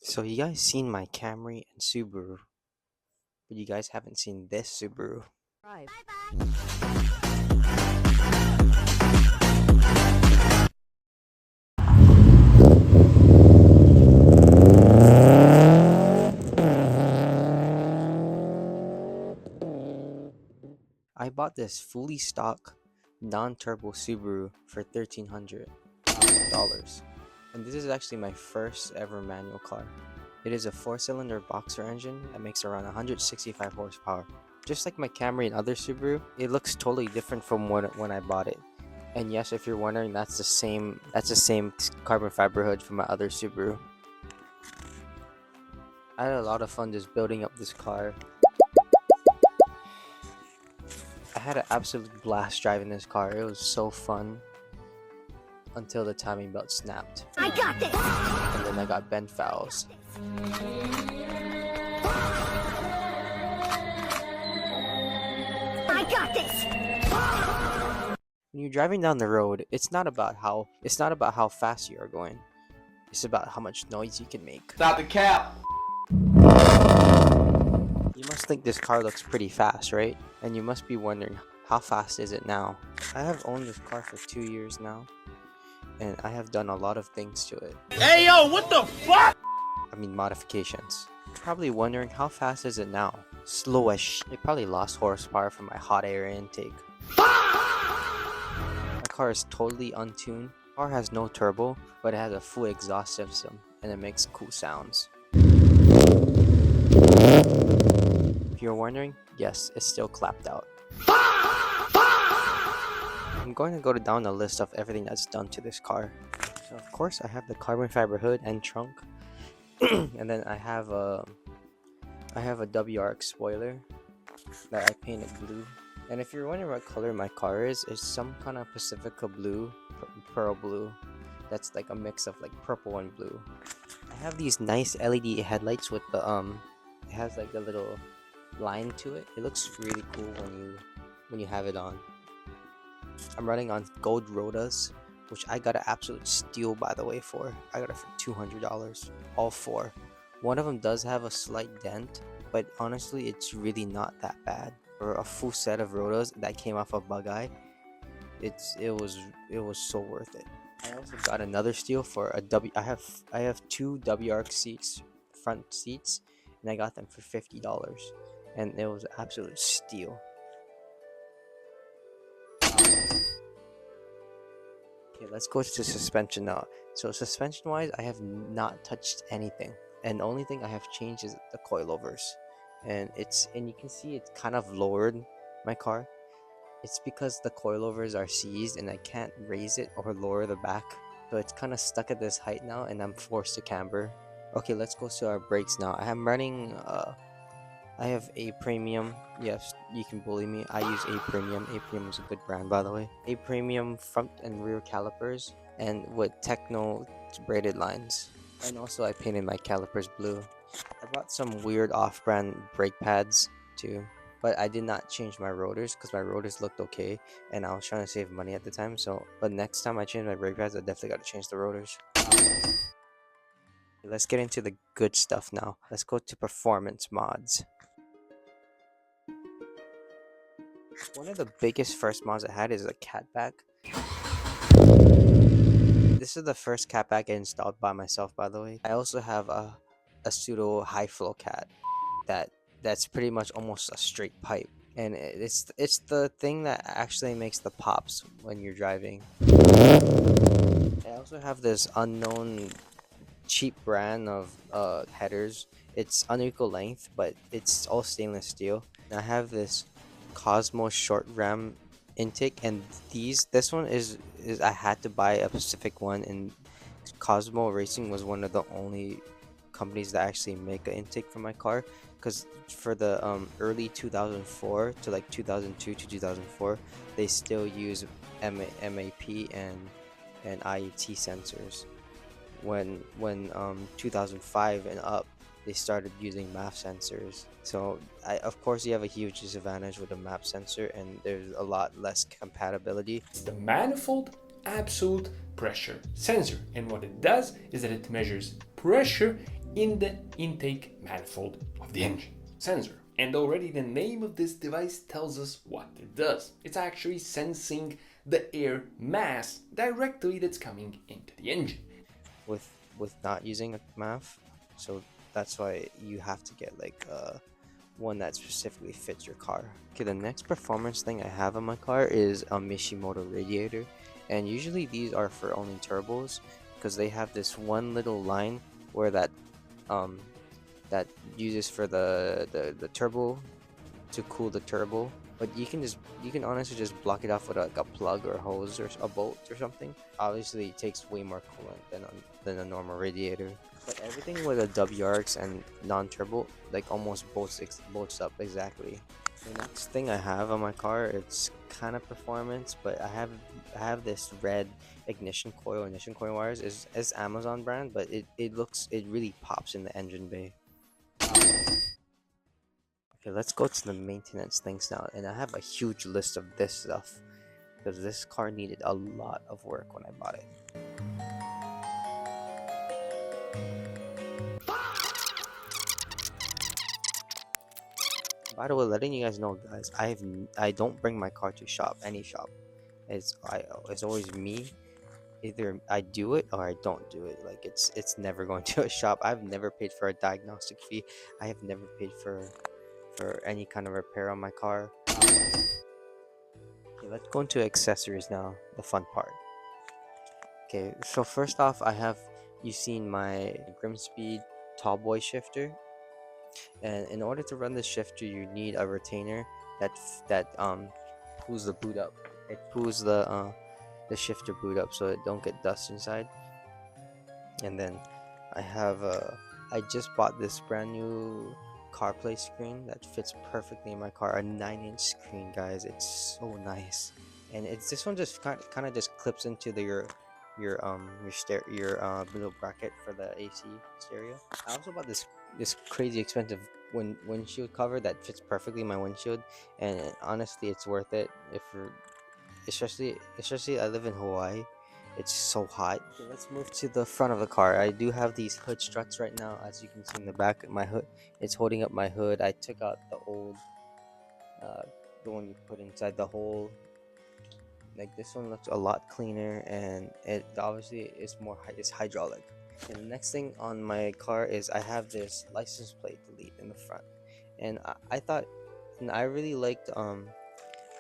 So you guys seen my Camry and Subaru, but you guys haven't seen this Subaru. Drive. I bought this fully stock non-turbo Subaru for $1,300, and this is actually my first ever manual car. It is a 4-cylinder boxer engine that makes around 165 horsepower. Just like my Camry and other Subaru, it looks totally different from when I bought it. And yes, if you're wondering, that's the same carbon fiber hood from my other Subaru. I had a lot of fun just building up this car. I had an absolute blast driving this car. It was so fun until the timing belt snapped. I got this! And then I got bent fouls. I got this! When you're driving down the road, it's not about how fast you are going. It's about how much noise you can make. Stop the cap! You must think this car looks pretty fast, right? And you must be wondering, how fast is it now? I have owned this car for 2 years now, and I have done a lot of things to it. Hey yo, what the fuck? I mean modifications. You're probably wondering, how fast is it now? Slow as sh**. It probably lost horsepower from my hot air intake. My car is totally untuned. The car has no turbo, but it has a full exhaust system, and it makes cool sounds. If you're wondering, yes, it's still clapped out. I'm going to go down the list of everything that's done to this car. So of course I have the carbon fiber hood and trunk, and then I have a WRX spoiler that I painted blue. And if you're wondering what color my car is, it's some kind of Pacifica blue, pearl blue. That's like a mix of like purple and blue. I have these nice LED headlights with the it has like a little line to it. It looks really cool when you have it on. I'm running on gold rotas, which I got an absolute steal, by the way. I got it for $200, all four. One of them does have a slight dent, but honestly it's really not that bad. For a full set of rotas that came off a bug eye, it was so worth it. I also got another steal for a I have two WRX seats, front seats, and I got them for $50, and it was an absolute steal. Okay, let's go to suspension now. So suspension wise, I have not touched anything, and the only thing I have changed is the coilovers, and you can see it's kind of lowered my car. It's because the coilovers are seized and I can't raise it or lower the back, so it's kind of stuck at this height now, and I'm forced to camber. Okay, let's go to our brakes now. I am running I have A Premium. Yes, you can bully me. I use A Premium. A Premium is a good brand, by the way. A Premium front and rear calipers, and with Techno braided lines. And also I painted my calipers blue. I bought some weird off-brand brake pads too, but I did not change my rotors because my rotors looked okay, and I was trying to save money at the time. But next time I change my brake pads, I definitely got to change the rotors. Let's get into the good stuff now. Let's go to performance mods. One of the biggest first mods I had is a catback. This is the first catback I installed by myself, by the way. I also have a pseudo high flow cat that's pretty much almost a straight pipe, and it's the thing that actually makes the pops when you're driving. I also have this unknown cheap brand of headers. It's unequal length, but it's all stainless steel. And I have this Cosmos short ram intake, and this one is I had to buy a specific one, and Cosmo Racing was one of the only companies that actually make an intake for my car, because for the early 2004 to like 2002 to 2004 they still use MAP and IET sensors. When 2005 and up, they started using MAP sensors. So of course you have a huge disadvantage with a MAP sensor, and there's a lot less compatibility. It's the manifold absolute pressure sensor, and what it does is that it measures pressure in the intake manifold of the engine sensor. And already the name of this device tells us what it does. It's actually sensing the air mass directly that's coming into the engine. With not using a MAF, so that's why you have to get like one that specifically fits your car. Okay, the next performance thing I have on my car is a Mishimoto radiator, and usually these are for only turbos because they have this one little line where um that uses for the turbo to cool the turbo, but you can honestly just block it off with like a plug or a hose or a bolt or something. Obviously it takes way more coolant than a normal radiator, but everything with a WRX and non-turbo like almost bolts up exactly. The next thing I have on my car, it's kind of performance, but I have this red ignition coil wires. Is Amazon brand, but it really pops in the engine bay. Okay, let's go to the maintenance things now, and I have a huge list of this stuff because this car needed a lot of work when I bought it. By the way, letting you guys know, guys, I don't bring my car to any shop. It's always me. Either I do it or I don't do it. Like it's never going to a shop. I've never paid for a diagnostic fee. I have never paid for any kind of repair on my car. Okay, let's go into accessories now, the fun part. Okay, so first off, you've seen my Grimspeed Tallboy shifter, and in order to run the shifter, you need a retainer that pulls the boot up. It pulls the shifter boot up so it don't get dust inside. And then I have I just bought this brand new CarPlay screen that fits perfectly in my car. A 9-inch screen, guys. It's so nice, and it's this one just kind of just clips into your little bracket for the AC stereo. I also bought this crazy expensive windshield cover that fits perfectly in my windshield, and honestly, it's worth it if you're especially I live in Hawaii. It's so hot. Okay, let's move to the front of the car. I do have these hood struts right now, as you can see in the back of my hood. It's holding up my hood. I took out the old, the one you put inside the hole. Like this one looks a lot cleaner, and it obviously is it's hydraulic. And the next thing on my car is I have this license plate delete in the front, and I thought, and I really liked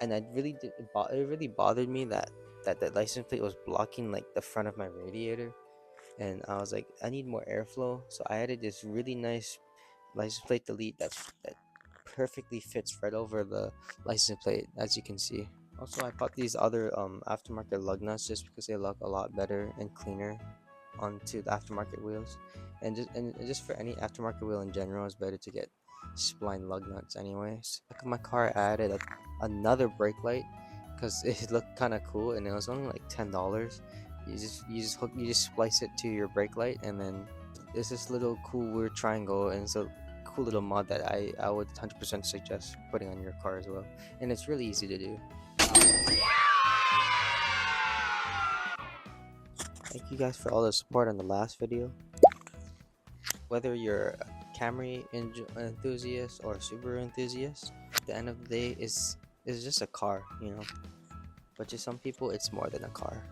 and I really did it really bothered me that the license plate was blocking like the front of my radiator, and I was like, I need more airflow, so I added this really nice license plate delete that perfectly fits right over the license plate, as you can see. Also, I bought these other aftermarket lug nuts just because they look a lot better and cleaner onto the aftermarket wheels, and just for any aftermarket wheel in general, it's better to get spline lug nuts anyways. Back of my car, I added another brake light because it looked kind of cool, and it was only like $10. You just splice it to your brake light, and then there's this little cool weird triangle, and it's a cool little mod that I would 100% suggest putting on your car as well, and it's really easy to do. Thank you guys for all the support on the last video. Whether you're a Camry enthusiast or a Subaru enthusiast, at the end of the day, is just a car, you know. But to some people, it's more than a car.